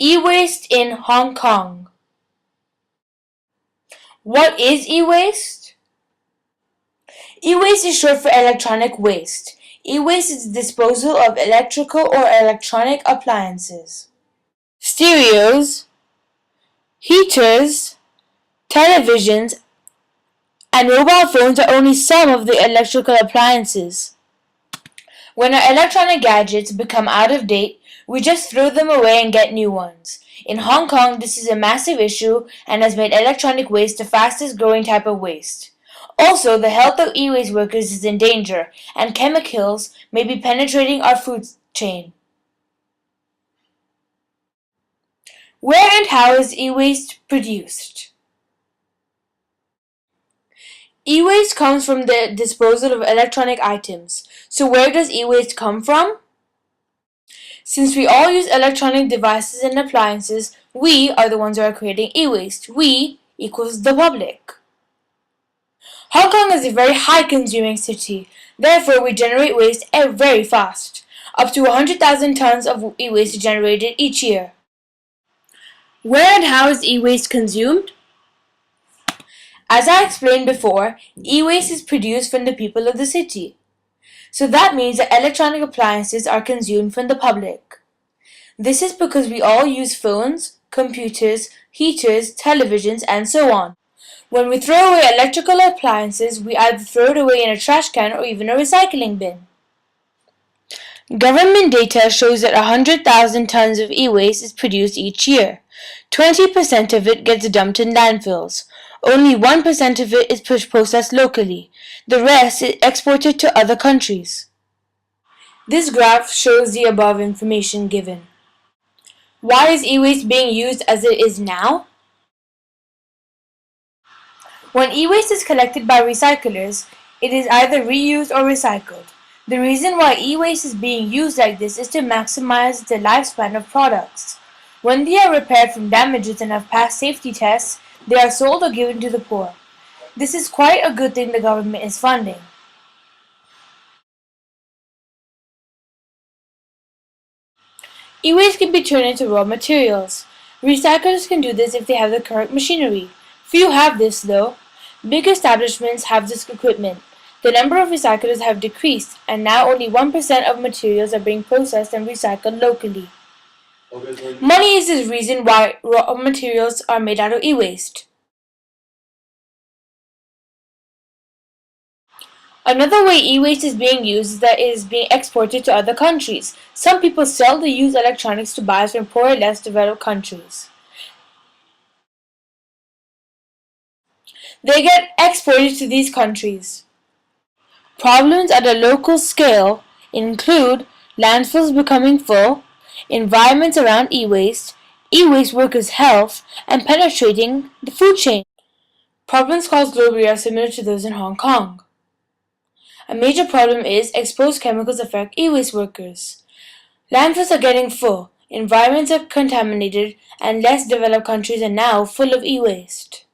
E-waste in Hong Kong. What is e-waste? E-waste is short for electronic waste. E-waste is the disposal of electrical or electronic appliances. Stereos, heaters, televisions, and mobile phones are only some of the electrical appliances. When our electronic gadgets become out of date, we just throw them away and get new ones. In Hong Kong, this is a massive issue and has made electronic waste the fastest growing type of waste. Also, the health of e-waste workers is in danger, and chemicals may be penetrating our food chain. Where and how is e-waste produced? E-waste comes from the disposal of electronic items. So where does e-waste come from? Since we all use electronic devices and appliances, we are the ones who are creating e-waste. We equals the public. Hong Kong is a very high consuming city. Therefore, we generate waste very fast. Up to 100,000 tons of e-waste is generated each year. Where and how is e-waste consumed? As I explained before, e-waste is produced from the people of the city. So that means that electronic appliances are consumed from the public. This is because we all use phones, computers, heaters, televisions, and so on. When we throw away electrical appliances, we either throw it away in a trash can or even a recycling bin. Government data shows that 100,000 tons of e-waste is produced each year. 20% of it gets dumped in landfills. Only 1% of it is processed locally. The rest is exported to other countries. This graph shows the above information given. Why is e-waste being used as it is now? When e-waste is collected by recyclers, it is either reused or recycled. The reason why e-waste is being used like this is to maximize the lifespan of products. When they are repaired from damages and have passed safety tests, they are sold or given to the poor. This is quite a good thing the government is funding. E-waste can be turned into raw materials. Recyclers can do this if they have the correct machinery. Few have this though. Big establishments have this equipment. The number of recyclers have decreased, and now only 1% of materials are being processed and recycled locally. Money is the reason why raw materials are made out of e-waste. Another way e-waste is being used is that it is being exported to other countries. Some people sell the used electronics to buyers from poorer, less developed countries. They get exported to these countries. Problems at a local scale include landfills becoming full, environments around e-waste, e-waste workers' health, and penetrating the food chain. Problems caused globally are similar to those in Hong Kong. A major problem is exposed chemicals affect e-waste workers. Landfills are getting full, environments are contaminated, and less developed countries are now full of e-waste.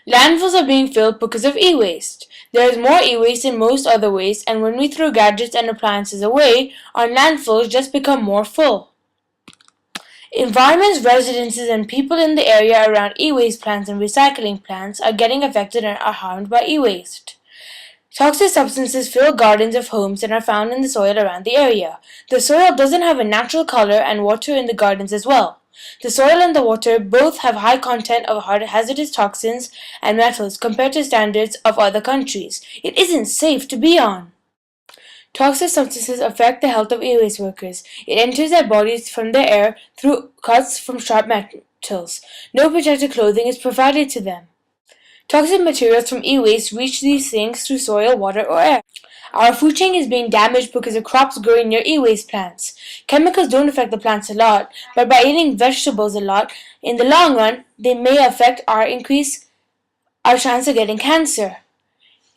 Landfills are being filled because of e-waste. There is more e-waste than most other waste, and when we throw gadgets and appliances away, our landfills just become more full. Environments, residences, and people in the area around e-waste plants and recycling plants are getting affected and are harmed by e-waste. Toxic substances fill gardens of homes and are found in the soil around the area. The soil doesn't have a natural color, and water in the gardens as well. The soil and the water both have high content of hazardous toxins and metals compared to standards of other countries. It isn't safe to be on. Toxic substances affect the health of e-waste workers. It enters their bodies from the air through cuts from sharp metals. No protective clothing is provided to them. Toxic materials from e-waste reach these things through soil, water, or air. Our food chain is being damaged because of crops growing near e-waste plants. Chemicals don't affect the plants a lot, but by eating vegetables a lot, in the long run, they may affect increase our chance of getting cancer.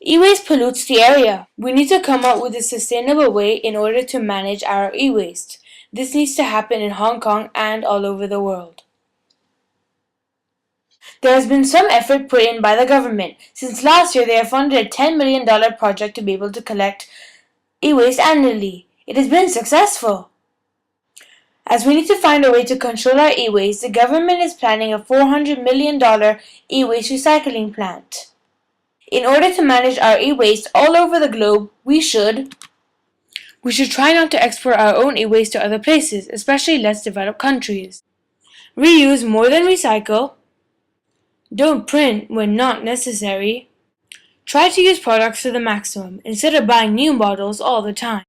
E-waste pollutes the area. We need to come up with a sustainable way in order to manage our e-waste. This needs to happen in Hong Kong and all over the world. There has been some effort put in by the government. Since last year, they have funded a $10 million project to be able to collect e-waste annually. It has been successful. As we need to find a way to control our e-waste, the government is planning a $400 million e-waste recycling plant. In order to manage our e-waste all over the globe, we should try not to export our own e-waste to other places, especially less developed countries. Reuse more than recycle. Don't print when not necessary. Try to use products to the maximum instead of buying new bottles all the time.